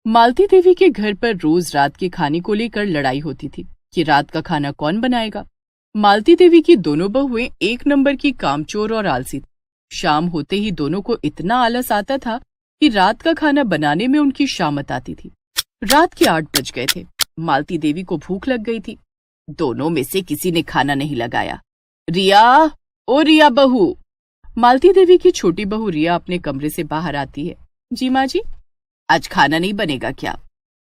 मालती देवी के घर पर रोज रात के खाने को लेकर लड़ाई होती थी कि रात का खाना कौन बनाएगा। मालती देवी की दोनों बहुएं एक नंबर की कामचोर और आलसी थी। शाम होते ही दोनों को इतना आलस आता था कि रात का खाना बनाने में उनकी शामत आती थी। रात के 8 बज गए थे। मालती देवी को भूख लग गई थी। दोनों में से किसी ने खाना नहीं लगाया। रिया, ओ रिया बहू। मालती देवी की छोटी बहू रिया अपने कमरे से बाहर आती है। जी माँ जी। आज खाना नहीं बनेगा क्या?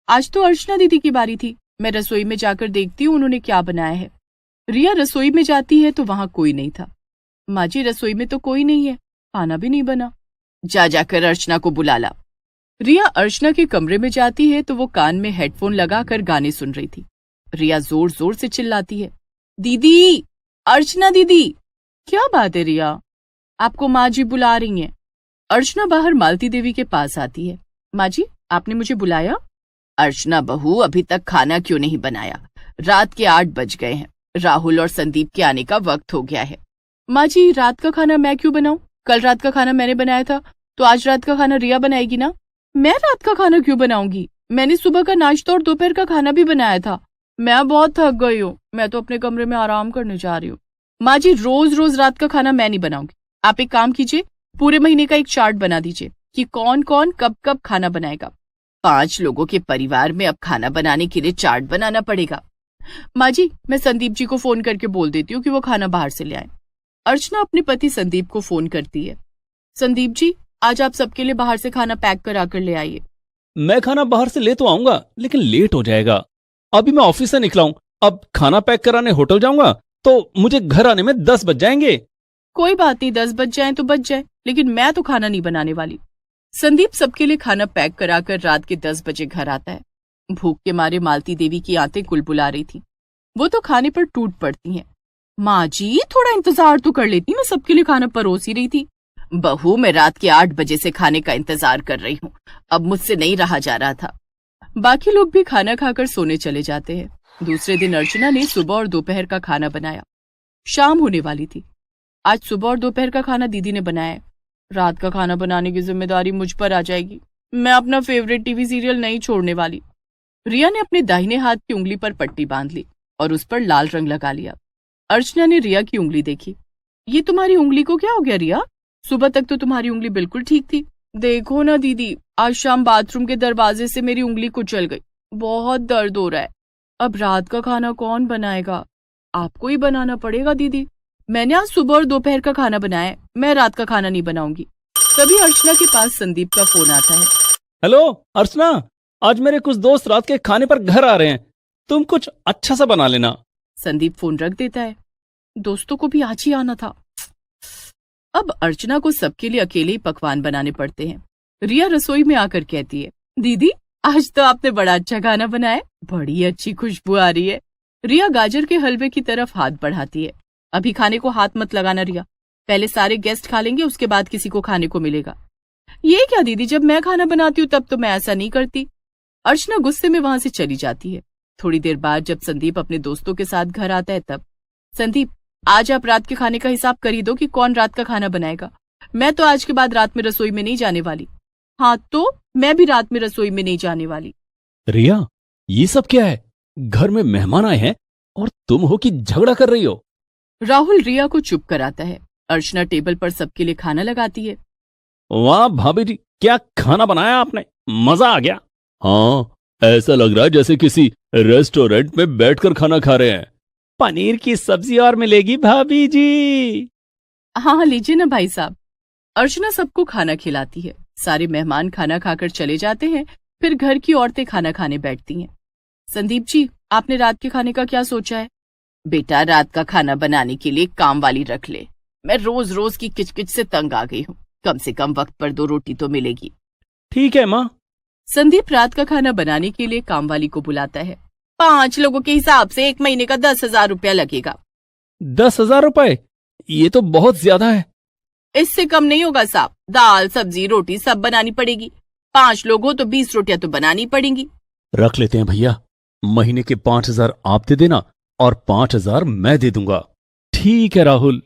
आज तो अर्चना दीदी की बारी थी, मैं रसोई में जाकर देखती हूँ उन्होंने क्या बनाया है। रिया रसोई में जाती है तो वहां कोई नहीं था। माँ जी, रसोई में तो कोई नहीं है, खाना भी नहीं बना। जाकर अर्चना को बुला ला। रिया अर्चना के कमरे में जाती है तो वो कान में हेडफोन लगाकर गाने सुन रही थी। रिया जोर जोर से चिल्लाती है, दीदी, अर्चना दीदी। क्या बात है रिया, आपको माँ जी बुला रही हैं। अर्चना बाहर मालती देवी के पास आती है। माँ जी, आपने मुझे बुलाया? अर्चना बहू, अभी तक खाना क्यों नहीं बनाया? रात के 8 बज गए हैं। राहुल और संदीप के आने का वक्त हो गया है। माँ जी, रात का खाना मैं क्यों बनाऊं? कल रात का खाना मैंने बनाया था, तो आज रात का खाना रिया बनाएगी ना। मैं रात का खाना क्यों बनाऊंगी? मैंने सुबह का नाश्ता और दोपहर का खाना भी बनाया था। मैं बहुत थक गई हूँ, मैं तो अपने कमरे में आराम करने जा रही हूँ। माँ जी, रोज रोज रात का खाना मैं नहीं बनाऊंगी। आप एक काम कीजिए, पूरे महीने का एक चार्ट बना दीजिए कि कौन कौन कब कब खाना बनाएगा। 5 लोगों के परिवार में अब खाना बनाने के लिए चार्ट बनाना पड़ेगा। माँ जी, मैं संदीप जी को फोन करके बोल देती हूँ कि वो खाना बाहर से ले आए। अर्चना अपने पति संदीप को फोन करती है। संदीप जी, आज आप सबके लिए बाहर से खाना पैक करा कर ले आइए। मैं खाना बाहर से ले तो आऊंगा, लेकिन लेट हो जाएगा। अभी मैं ऑफिस से निकला हूं, अब खाना पैक कराने होटल जाऊंगा तो मुझे घर आने में 10 बज जाएंगे। कोई बात नहीं, 10 बज जाए तो बज जाए, लेकिन मैं तो खाना नहीं बनाने वाली। संदीप सबके लिए खाना पैक कराकर रात के 10 बजे घर आता है। भूख के मारे मालती देवी की आंतें कुलबुला रही थी। वो तो खाने पर टूट पड़ती हैं। माँ जी, थोड़ा इंतजार तो कर लेती, मैं सबके लिए खाना परोस ही रही थी। बहू, मैं रात के 8 बजे से खाने का इंतजार कर रही हूँ, अब मुझसे नहीं रहा जा रहा था। बाकी लोग भी खाना खाकर सोने चले जाते हैं। दूसरे दिन अर्चना ने सुबह और दोपहर का खाना बनाया। शाम होने वाली थी। आज सुबह और दोपहर का खाना दीदी ने बनाया है। रात का खाना बनाने की जिम्मेदारी मुझ पर आ जाएगी। मैं अपना फेवरेट टीवी सीरियल नहीं छोड़ने वाली। रिया ने अपने दाहिने हाथ की उंगली पर पट्टी बांध ली और उस पर लाल रंग लगा लिया। अर्चना ने रिया की उंगली देखी। ये तुम्हारी उंगली को क्या हो गया रिया? सुबह तक तो तुम्हारी उंगली बिल्कुल ठीक थी। देखो ना दीदी, आज शाम बाथरूम के दरवाजे से मेरी उंगली कुचल गई, बहुत दर्द हो रहा है। अब रात का खाना कौन बनाएगा? आपको ही बनाना पड़ेगा दीदी। मैंने आज सुबह और दोपहर का खाना बनाया है, मैं रात का खाना नहीं बनाऊंगी। तभी अर्चना के पास संदीप का फोन आता है। हेलो अर्चना, आज मेरे कुछ दोस्त रात के खाने पर घर आ रहे हैं, तुम कुछ अच्छा सा बना लेना। संदीप फोन रख देता है। दोस्तों को भी आज ही आना था। अब अर्चना को सबके लिए अकेले ही पकवान बनाने पड़ते हैं। रिया रसोई में आकर कहती है, दीदी, आज तो आपने बड़ा अच्छा खाना बनाया, बड़ी अच्छी खुशबू आ रही है। रिया गाजर के हलवे की तरफ हाथ बढ़ाती है। अभी खाने को हाथ मत लगाना रिया, पहले सारे गेस्ट खा लेंगे, उसके बाद किसी को खाने को मिलेगा। ये क्या दीदी, जब मैं खाना बनाती हूँ तब तो मैं ऐसा नहीं करती। अर्चना गुस्से में वहां से चली जाती है। थोड़ी देर बाद जब संदीप अपने दोस्तों के साथ घर आता है तब, संदीप, आज आप रात के खाने का हिसाब कर ही दो कि कौन रात का खाना बनाएगा। मैं तो आज के बाद रात में रसोई में नहीं जाने वाली। हाँ, तो मैं भी रात में रसोई में नहीं जाने वाली। रिया, ये सब क्या है? घर में मेहमान आए हैं और तुम हो कि झगड़ा कर रही हो? राहुल रिया को चुप कराता है। अर्चना टेबल पर सबके लिए खाना लगाती है। वाह भाभी जी, क्या खाना बनाया आपने, मजा आ गया। हाँ, ऐसा लग रहा है जैसे किसी रेस्टोरेंट में बैठकर खाना खा रहे हैं। पनीर की सब्जी और मिलेगी भाभी जी। हाँ, लीजिए ना भाई साहब। अर्चना सबको खाना खिलाती है। सारे मेहमान खाना खाकर चले जाते हैं। फिर घर की औरतें खाना खाने बैठती हैं। संदीप जी, आपने रात के खाने का क्या सोचा है? बेटा, रात का खाना बनाने के लिए काम वाली रख ले। मैं रोज रोज की किचकिच से तंग आ गई हूँ, कम से कम वक्त पर 2 रोटी तो मिलेगी। ठीक है माँ। संदीप रात का खाना बनाने के लिए काम वाली को बुलाता है। 5 लोगों के हिसाब से 1 महीने का 10,000 रुपया लगेगा। 10,000 रुपए? ये तो बहुत ज्यादा है। इससे कम नहीं होगा साहब, दाल सब्जी रोटी सब बनानी पड़ेगी। 5 लोग हो तो 20 रोटियां तो बनानी पड़ेंगी। रख लेते हैं भैया, महीने के 5,000 आप दे देना और 5,000 मैं दे दूंगा। ठीक है राहुल।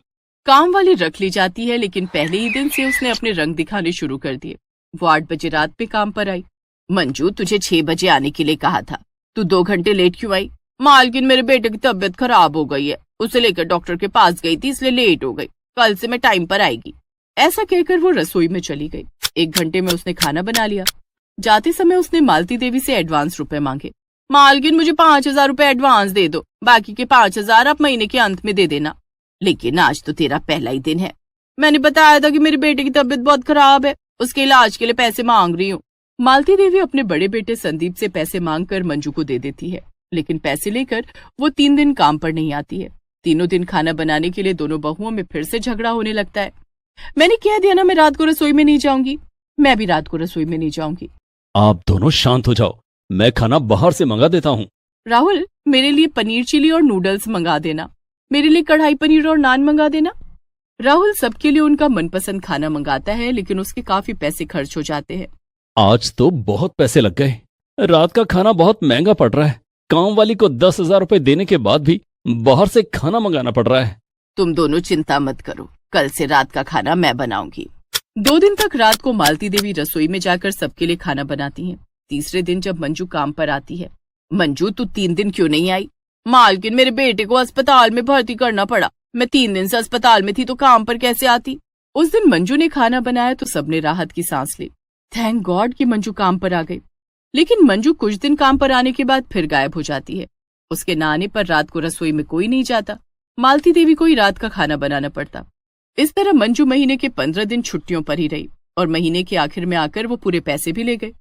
काम वाली रख ली जाती है, लेकिन पहले ही दिन से उसने अपने रंग दिखाने शुरू कर दिए। वो 8 बजे रात पे काम पर आई। मंजू, तुझे 6 बजे आने के लिए कहा था, तू 2 घंटे लेट क्यों आई? मालकिन, मेरे बेटे की तबीयत खराब हो गई है, उसे लेकर डॉक्टर के पास गई थी, इसलिए लेट हो गई, कल से मैं टाइम पर आएगी। ऐसा कहकर वो रसोई में चली गई। 1 घंटे में उसने खाना बना लिया। जाते समय उसने मालती देवी से एडवांस रुपए मांगे। मालकिन, मुझे 5,000 रुपए एडवांस दे दो, बाकी के 5,000 आप महीने के अंत में दे देना। लेकिन आज तो तेरा पहला ही दिन है, मैंने बताया था कि मेरे बेटे की तबीयत बहुत खराब है, उसके इलाज के लिए पैसे मांग रही हूँ। मालती देवी अपने बड़े बेटे संदीप से पैसे मांगकर मंजू को दे देती है, लेकिन पैसे लेकर वो 3 दिन काम पर नहीं आती है। तीनों दिन खाना बनाने के लिए दोनों बहुओं में फिर से झगड़ा होने लगता है। मैंने कह दिया ना, मैं रात को रसोई में नहीं जाऊंगी। मैं भी रात को रसोई में नहीं जाऊंगी। आप दोनों शांत हो जाओ, मैं खाना बाहर से मंगा देता हूँ। राहुल, मेरे लिए पनीर चिली और नूडल्स मंगा देना, मेरे लिए कढ़ाई पनीर और नान मंगा देना। राहुल सबके लिए उनका मनपसंद खाना मंगाता है, लेकिन उसके काफी पैसे खर्च हो जाते हैं। आज तो बहुत पैसे लग गए, रात का खाना बहुत महंगा पड़ रहा है। काम वाली को 10,000 रुपए देने के बाद भी बाहर से खाना मंगाना पड़ रहा है। तुम दोनों चिंता मत करो, कल से रात का खाना मैं बनाऊंगी। 2 दिन तक रात को मालती देवी रसोई में जाकर सबके लिए खाना बनाती हैं। तीसरे दिन जब मंजू काम पर आती है, मंजू, तू 3 दिन क्यों नहीं आई? मालकिन, मेरे बेटे को अस्पताल में भर्ती करना पड़ा, मैं 3 दिन से अस्पताल में थी, तो काम पर कैसे आती? उस दिन मंजू ने खाना बनाया तो सबने राहत की सांस ली। थैंक गॉड कि मंजू काम पर आ गई। लेकिन मंजू कुछ दिन काम पर आने के बाद फिर गायब हो जाती है। उसके न आने पर रात को रसोई में कोई नहीं जाता। मालती देवी को ही रात का खाना बनाना पड़ता। इस तरह मंजू महीने के 15 दिन छुट्टियों पर ही रही और महीने के आखिर में आकर वो पूरे पैसे भी ले गए।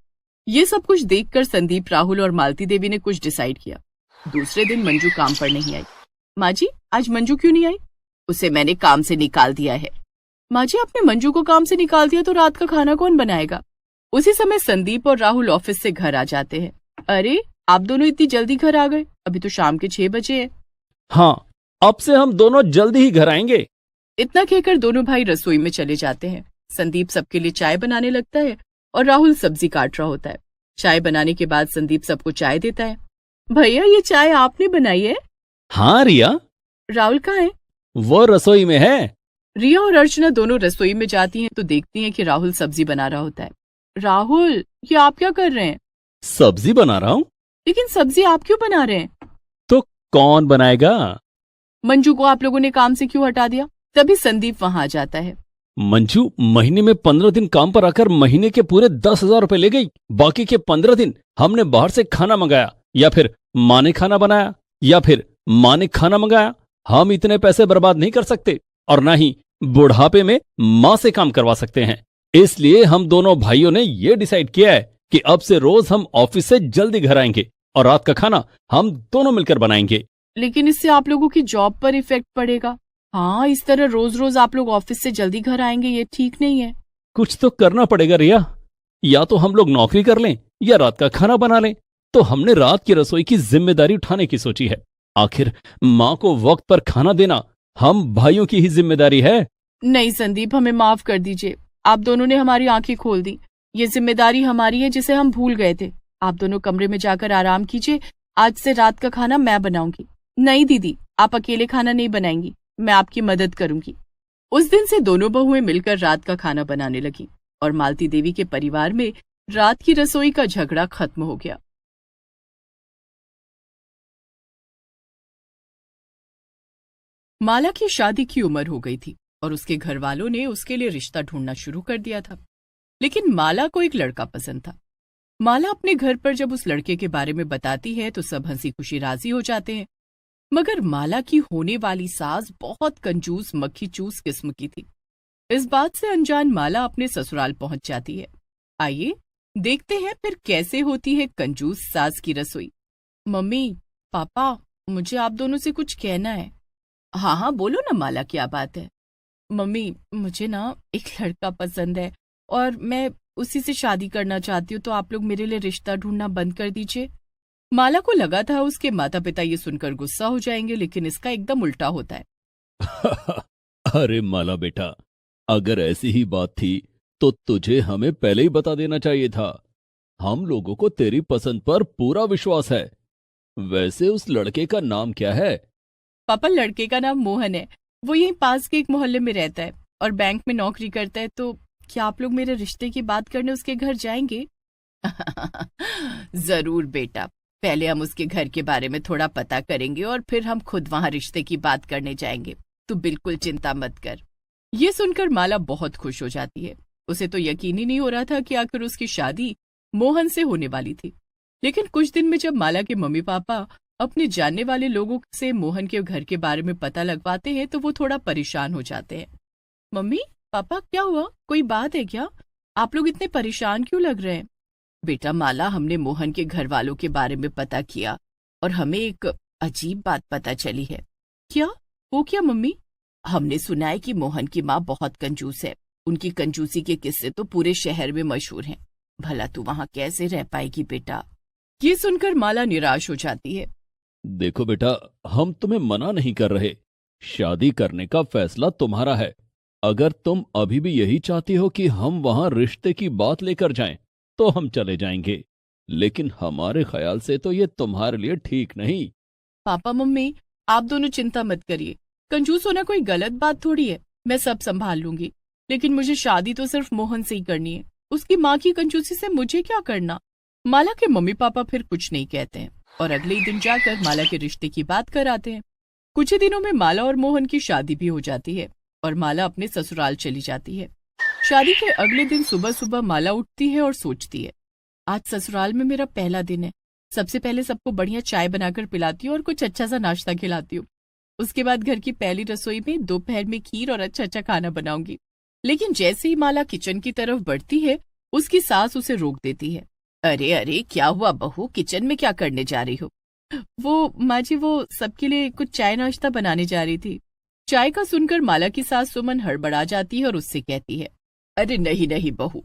ये सब कुछ देखकर संदीप, राहुल और मालती देवी ने कुछ डिसाइड किया। दूसरे दिन मंजू काम पर नहीं आई। माँ जी, आज मंजू क्यों नहीं आई? उसे मैंने काम से निकाल दिया है। माँ जी, आपने मंजू को काम से निकाल दिया तो रात का खाना कौन बनाएगा? उसी समय संदीप और राहुल ऑफिस से घर आ जाते हैं। अरे, आप दोनों इतनी जल्दी घर आ गए, अभी तो शाम के 6 बजे है। हाँ, अब से हम दोनों जल्दी ही घर आएंगे। इतना कहकर दोनों भाई रसोई में चले जाते हैं। संदीप सबके लिए चाय बनाने लगता है और राहुल सब्जी काट रहा होता है। चाय बनाने के बाद संदीप सबको चाय देता है। भैया, ये चाय आपने बनाई है? हाँ रिया। राहुल कहाँ है? वो रसोई में है। रिया और अर्चना दोनों रसोई में जाती हैं तो देखती हैं कि राहुल सब्जी बना रहा होता है। राहुल, ये आप क्या कर रहे हैं? सब्जी बना रहा हूँ। लेकिन सब्जी आप क्यों बना रहे हैं? तो कौन बनाएगा? मंजू को आप लोगों ने काम से क्यों हटा दिया? तभी संदीप वहां आ जाता है। मंजू महीने में 15 दिन काम पर आकर महीने के पूरे 10,000 रुपए ले गई। बाकी के 15 दिन हमने बाहर से खाना मंगाया, या फिर माँ ने खाना बनाया, या फिर माँ ने खाना मंगाया। हम इतने पैसे बर्बाद नहीं कर सकते और ना ही बुढ़ापे में माँ से काम करवा सकते हैं। इसलिए हम दोनों भाइयों ने ये डिसाइड किया है कि अब से रोज हम ऑफिस से जल्दी घर आएंगे और रात का खाना हम दोनों मिलकर बनाएंगे। लेकिन इससे आप लोगों की जॉब पर इफेक्ट पड़ेगा। हाँ, इस तरह रोज रोज आप लोग ऑफिस से जल्दी घर आएंगे, ये ठीक नहीं है। कुछ तो करना पड़ेगा रिया, या तो हम लोग नौकरी कर लें या रात का खाना बना लें। तो हमने रात की रसोई की जिम्मेदारी उठाने की सोची है। आखिर माँ को वक्त पर खाना देना हम भाइयों की ही जिम्मेदारी है। नहीं संदीप, हमें माफ कर दीजिए, आप दोनों ने हमारी आंखें खोल दी। ये जिम्मेदारी हमारी है जिसे हम भूल गए थे। आप दोनों कमरे में जाकर आराम कीजिए, आज से रात का खाना मैं बनाऊंगी। नहीं दीदी, आप अकेले खाना नहीं बनाएंगी, मैं आपकी मदद करूंगी। उस दिन से दोनों बहुएं मिलकर रात का खाना बनाने लगी और मालती देवी के परिवार में रात की रसोई का झगड़ा खत्म हो गया। माला की शादी की उम्र हो गई थी और उसके घर वालों ने उसके लिए रिश्ता ढूंढना शुरू कर दिया था। लेकिन माला को एक लड़का पसंद था। माला अपने घर पर जब उस लड़के के बारे में बताती है तो सब हंसी खुशी राजी हो जाते हैं। मगर माला की होने वाली सास बहुत कंजूस मक्खी चूस किस्म की थी। इस बात से अनजान माला अपने ससुराल पहुंच जाती है। आइए देखते हैं फिर कैसे होती है कंजूस सास की रसोई। मम्मी, पापा, मुझे आप दोनों से कुछ कहना है। हाँ हाँ, बोलो ना माला, क्या बात है? मम्मी, मुझे ना एक लड़का पसंद है और मैं उसी से शादी करना चाहती हूँ, तो आप लोग मेरे लिए रिश्ता ढूंढना बंद कर दीजिए। माला को लगा था उसके माता पिता ये सुनकर गुस्सा हो जाएंगे, लेकिन इसका एकदम उल्टा होता है। अरे माला बेटा, अगर ऐसी ही बात थी तो तुझे हमें पहले ही बता देना चाहिए था। हम लोगों को तेरी पसंद पर पूरा विश्वास है। वैसे उस लड़के का नाम क्या है? पापा, लड़के का नाम मोहन है। वो यहीं पास के एक मोहल्ले में रहता है और बैंक में नौकरी करता है। तो क्या आप लोग मेरे रिश्ते की बात करने उसके घर जाएंगे? जरूर बेटा, पहले हम उसके घर के बारे में थोड़ा पता करेंगे और फिर हम खुद वहां रिश्ते की बात करने जाएंगे। तू बिल्कुल चिंता मत कर। ये सुनकर माला बहुत खुश हो जाती है। उसे तो यकीन ही नहीं हो रहा था कि आखिर उसकी शादी मोहन से होने वाली थी। लेकिन कुछ दिन में जब माला के मम्मी पापा अपने जानने वाले लोगों से मोहन के घर के बारे में पता लगवाते हैं तो वो थोड़ा परेशान हो जाते हैं। मम्मी पापा, क्या हुआ? कोई बात है क्या? आप लोग इतने परेशान क्यों लग रहे हैं? बेटा माला, हमने मोहन के घर वालों के बारे में पता किया और हमें एक अजीब बात पता चली है। क्या? वो क्या मम्मी? हमने सुना है कि मोहन की माँ बहुत कंजूस है। उनकी कंजूसी के किस्से तो पूरे शहर में मशहूर हैं। भला तू वहां कैसे रह पाएगी बेटा? ये सुनकर माला निराश हो जाती है। देखो बेटा, हम तुम्हें मना नहीं कर रहे। शादी करने का फैसला तुम्हारा है। अगर तुम अभी भी यही चाहती हो कि हम वहां रिश्ते की बात लेकर जाएं, तो हम चले जाएंगे। लेकिन हमारे ख्याल से तो ये तुम्हारे लिए ठीक नहीं। पापा मम्मी, आप दोनों चिंता मत करिए। कंजूस होना कोई गलत बात थोड़ी है। मैं सब संभाल लूंगी। लेकिन मुझे शादी तो सिर्फ मोहन से ही करनी है। उसकी माँ की कंजूसी से मुझे क्या करना? माला के मम्मी पापा फिर कुछ नहीं कहते हैं और अगले ही दिन जाकर माला के रिश्ते की बात कराते हैं। कुछ ही दिनों में माला और मोहन की शादी भी हो जाती है और माला अपने ससुराल चली जाती है। शादी के अगले दिन सुबह सुबह माला उठती है और सोचती है, आज ससुराल में मेरा पहला दिन है। सबसे पहले सबको बढ़िया चाय बनाकर पिलाती हूँ और कुछ अच्छा सा नाश्ता खिलाती हूँ। उसके बाद घर की पहली रसोई में दोपहर में खीर और अच्छा अच्छा खाना बनाऊंगी। लेकिन जैसे ही माला किचन की तरफ बढ़ती है, उसकी सास उसे रोक देती है। अरे अरे, क्या हुआ बहू? किचन में क्या करने जा रही हो? वो माँ जी, वो सबके लिए कुछ चाय नाश्ता बनाने जा रही थी। चाय का सुनकर माला की सास सुमन हड़बड़ा जाती है और उससे कहती है, अरे नहीं नहीं बहू,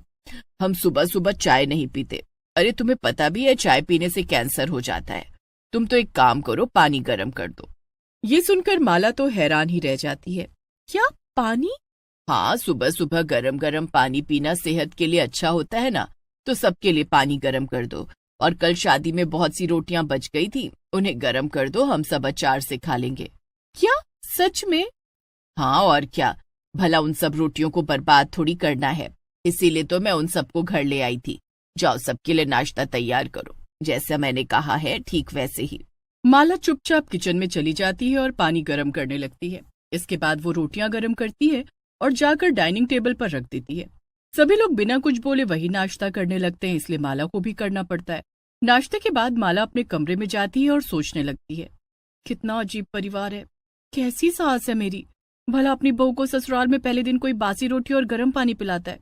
हम सुबह सुबह चाय नहीं पीते। अरे तुम्हें पता भी है चाय पीने से कैंसर हो जाता है। तुम तो एक काम करो, पानी गर्म कर दो। ये सुनकर माला तो हैरान ही रह जाती है। क्या पानी? हाँ, सुबह सुबह गरम गरम पानी पीना सेहत के लिए अच्छा होता है ना। तो सबके लिए पानी गरम कर दो। और कल शादी में बहुत सी रोटियां बच गई थी, उन्हें गरम कर दो, हम सब अचार से खा लेंगे। क्या सच में? हाँ और क्या। भला उन सब रोटियों को बर्बाद थोड़ी करना है, इसीलिए तो मैं उन सबको घर ले आई थी। जाओ सबके लिए नाश्ता तैयार करो, जैसा मैंने कहा है ठीक वैसे ही। माला चुपचाप किचन में चली जाती है और पानी गर्म करने लगती है। इसके बाद वो रोटियां गर्म करती है और जाकर डाइनिंग टेबल पर रख देती है। सभी लोग बिना कुछ बोले वही नाश्ता करने लगते हैं, इसलिए माला को भी करना पड़ता है। नाश्ते के बाद माला अपने कमरे में जाती है और सोचने लगती है, कितना अजीब परिवार है, कैसी सास है मेरी। भला अपनी बहू को ससुराल में पहले दिन कोई बासी रोटी और गर्म पानी पिलाता है।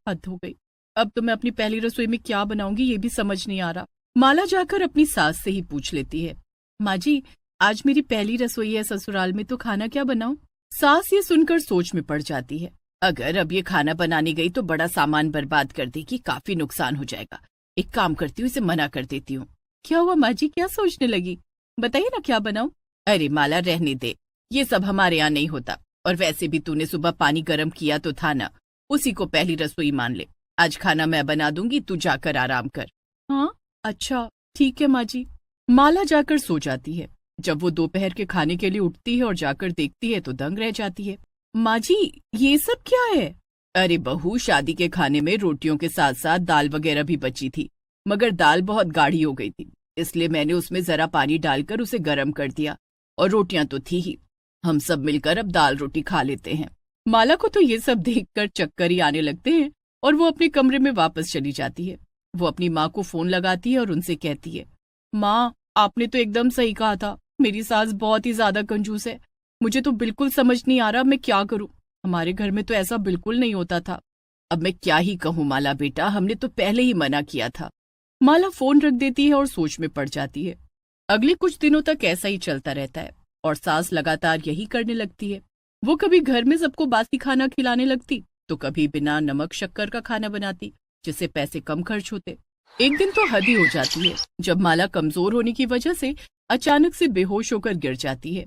हद हो गई। अब तो मैं अपनी पहली रसोई में क्या बनाऊंगी ये भी समझ नहीं आ रहा। माला जाकर अपनी सास से ही पूछ लेती है, माँ जी, आज मेरी पहली रसोई है ससुराल में, तो खाना क्या बनाऊं? सास ये सुनकर सोच में पड़ जाती है। अगर अब ये खाना बनाने गई तो बड़ा सामान बर्बाद कर देगी, काफी नुकसान हो जाएगा। एक काम करती हूँ, इसे मना कर देती हूँ। क्या हुआ माँ जी, क्या सोचने लगी? बताइए ना क्या बनाऊं? अरे माला, रहने दे, ये सब हमारे यहाँ नहीं होता। और वैसे भी तूने सुबह पानी गर्म किया तो था ना, उसी को पहली रसोई मान ले। आज खाना मैं बना दूंगी, तू जाकर आराम कर। हाँ अच्छा ठीक है माँ जी। माला जाकर सो जाती है। जब वो दोपहर के खाने के लिए उठती है और जाकर देखती है तो दंग रह जाती है। माँ जी, ये सब क्या है? अरे बहू, शादी के खाने में रोटियों के साथ साथ दाल वगैरह भी बची थी, मगर दाल बहुत गाढ़ी हो गई थी, इसलिए मैंने उसमें जरा पानी डालकर उसे गर्म कर दिया। और रोटियां तो थी ही, हम सब मिलकर अब दाल रोटी खा लेते हैं। माला को तो ये सब देखकर चक्कर ही आने लगते हैं और वो अपने कमरे में वापस चली जाती है। वो अपनी माँ को फोन लगाती है और उनसे कहती है, माँ, आपने तो एकदम सही कहा था, मेरी सास बहुत ही ज्यादा कंजूस है। मुझे तो बिल्कुल समझ नहीं आ रहा मैं क्या करूं। हमारे घर में तो ऐसा बिल्कुल नहीं होता था। अब मैं क्या ही कहूँ माला बेटा, हमने तो पहले ही मना किया था। माला फोन रख देती है और सोच में पड़ जाती है। अगले कुछ दिनों तक ऐसा ही चलता रहता है और सास लगातार यही करने लगती है। वो कभी घर में सबको बासी खाना खिलाने लगती, तो कभी बिना नमक शक्कर का खाना बनाती, जिससे पैसे कम खर्च होते। एक दिन तो हद ही हो जाती है जब माला कमजोर होने की वजह से अचानक से बेहोश होकर गिर जाती है।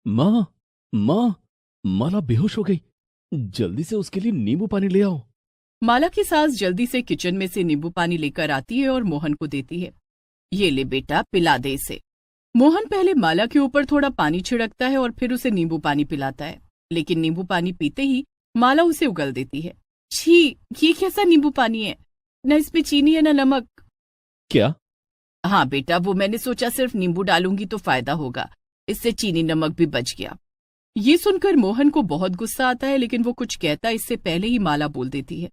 माँ, माँ, माला बेहोश हो गई। जल्दी से उसके लिए नींबू पानी ले आओ। माला की सास जल्दी से किचन में से नींबू पानी लेकर आती है और मोहन को देती है। ये ले बेटा, पिला दे इसे। मोहन पहले माला के ऊपर थोड़ा पानी छिड़कता है और फिर उसे नींबू पानी पिलाता है, लेकिन नींबू पानी पीते ही माला उसे उगल देती है। छी, ये कैसा नींबू पानी है? न इसमें चीनी है न नमक, क्या? हाँ बेटा, वो मैंने सोचा सिर्फ नींबू डालूंगी तो फायदा होगा, इससे चीनी नमक भी बच गया। ये सुनकर मोहन को बहुत गुस्सा आता है, लेकिन वो कुछ कहता इससे पहले ही माला बोल देती है,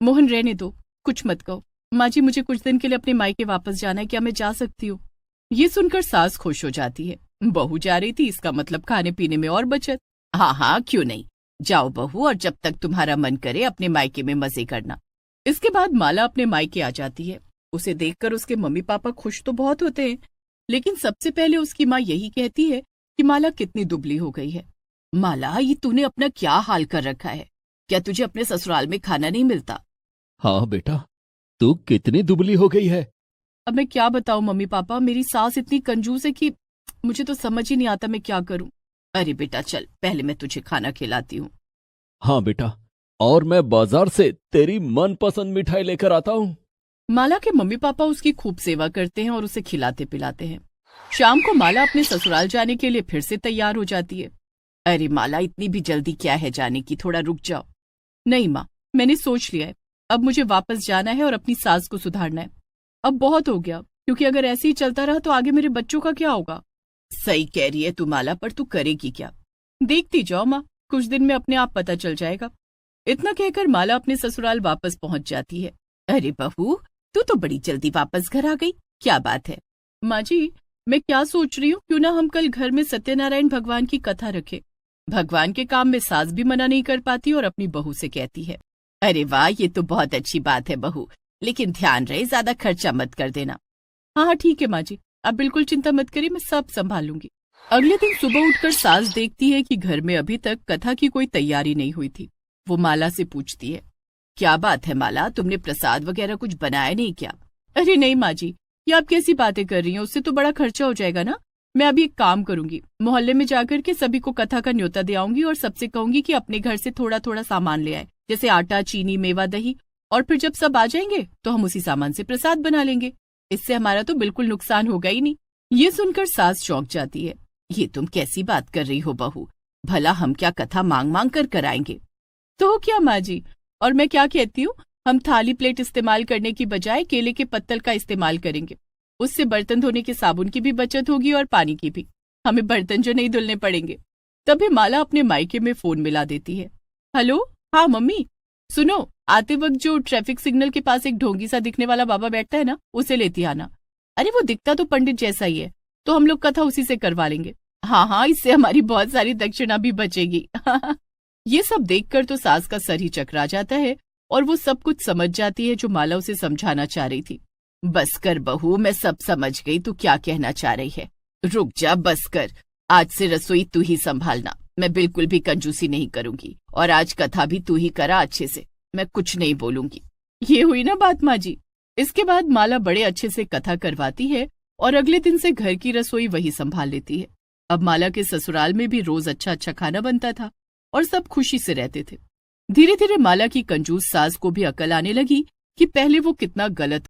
मोहन रहने दो, कुछ मत कहो। माँ जी, मुझे कुछ दिन के लिए अपने मायके वापस जाना है, क्या मैं जा सकती हूँ? ये सुनकर सास खुश हो जाती है, बहू जा रही थी, इसका मतलब खाने पीने में और बचत। हाँ हाँ, क्यों नहीं, जाओ बहू, और जब तक तुम्हारा मन करे अपने मायके में मजे करना। इसके बाद माला अपने मायके आ जाती है। उसे देखकर उसके मम्मी पापा खुश तो बहुत होते हैं, लेकिन सबसे पहले उसकी माँ यही कहती है कि माला कितनी दुबली हो गई है। माला, ये तूने अपना क्या हाल कर रखा है? क्या तुझे अपने ससुराल में खाना नहीं मिलता? हाँ बेटा, तू कितनी दुबली हो गई है। अब मैं क्या बताऊं मम्मी पापा, मेरी सास इतनी कंजूस है कि मुझे तो समझ ही नहीं आता मैं क्या करूं। अरे बेटा चल, पहले मैं तुझे खाना खिलाती हूँ। हाँ बेटा, और मैं बाजार से तेरी मनपसंद मिठाई लेकर आता हूँ। माला के मम्मी पापा उसकी खूब सेवा करते हैं और उसे खिलाते पिलाते हैं। शाम को माला अपने ससुराल जाने के लिए फिर से तैयार हो जाती है। अरे माला, इतनी भी जल्दी क्या है जाने की, थोड़ा रुक जाओ। नहीं माँ, मैंने सोच लिया है, अब मुझे वापस जाना है और अपनी सास को सुधारना है। अब बहुत हो गया, क्योंकि अगर ऐसे ही चलता रहा तो आगे मेरे बच्चों का क्या होगा? सही कह रही है तू माला, पर तू करेगी क्या? देखती जाओ माँ, कुछ दिन में अपने आप पता चल जाएगा। इतना कहकर माला अपने ससुराल वापस पहुंच जाती है। अरे बहू, तू तो बड़ी जल्दी वापस घर आ गई, क्या बात है? माँ जी, मैं क्या सोच रही हूँ, क्यों ना हम कल घर में सत्यनारायण भगवान की कथा रखें। भगवान के काम में सास भी मना नहीं कर पाती और अपनी बहू से कहती है, अरे वाह, ये तो बहुत अच्छी बात है बहू, लेकिन ध्यान रहे ज्यादा खर्चा मत कर देना। हाँ हाँ ठीक है माँ जी, आप बिल्कुल चिंता मत करिए, मैं सब संभाल लूंगी। अगले दिन सुबह उठकर सास देखती है कि घर में अभी तक कथा की कोई तैयारी नहीं हुई थी। वो माला से पूछती है, क्या बात है माला, तुमने प्रसाद वगैरह कुछ बनाया नहीं क्या? अरे नहीं माँ जी, ये आप कैसी बातें कर रही हैं, उससे तो बड़ा खर्चा हो जाएगा ना। मैं अभी एक काम करूंगी, मोहल्ले में जाकर के सभी को कथा का न्योता दे आऊंगी और सबसे कहूंगी कि अपने घर से थोड़ा थोड़ा सामान ले आए, जैसे आटा, चीनी, मेवा, दही, और फिर जब सब आ जाएंगे तो हम उसी सामान से प्रसाद बना लेंगे। इससे हमारा तो बिल्कुल नुकसान होगा ही नहीं। ये सुनकर सास चौंक जाती है, ये तुम कैसी बात कर रही हो बहू, भला हम क्या कथा मांग मांग कर कराएंगे? तो क्या माँ जी, और मैं क्या कहती हूँ, हम थाली प्लेट इस्तेमाल करने की बजाय केले के पत्तल का इस्तेमाल करेंगे। उससे बर्तन धोने के साबुन की भी बचत होगी और पानी की भी, हमें बर्तन जो नहीं धुलने पड़ेंगे। तभी माला अपने मायके में फोन मिला देती है। हेलो, हाँ मम्मी, सुनो, आते वक्त जो ट्रैफिक सिग्नल के पास एक ढोंगी सा दिखने वाला बाबा बैठता है ना, उसे लेती आना। अरे वो दिखता तो पंडित जैसा ही है, तो हम लोग कथा उसी से करवा लेंगे। हाँ हाँ, इससे हमारी बहुत सारी दक्षिणा भी बचेगी। ये सब देखकर तो सास का सर ही चकरा जाता है और वो सब कुछ समझ जाती है जो माला उसे समझाना चाह रही थी। बस कर बहू, मैं सब समझ गई तू क्या कहना चाह रही है। रुक जा, बस कर, आज से रसोई तू ही संभालना, मैं बिल्कुल भी कंजूसी नहीं करूंगी, और आज कथा भी तू ही करा अच्छे से, मैं कुछ नहीं बोलूंगी। ये हुई ना बात माँ जी। इसके बाद माला बड़े अच्छे से कथा करवाती है और अगले दिन से घर की रसोई वही संभाल लेती है। अब माला के ससुराल में भी रोज अच्छा अच्छा खाना बनता था और सब खुशी से रहते थे। धीरे धीरे माला की कंजूस सास को भी अकल आने लगी कि पहले वो कितना गलत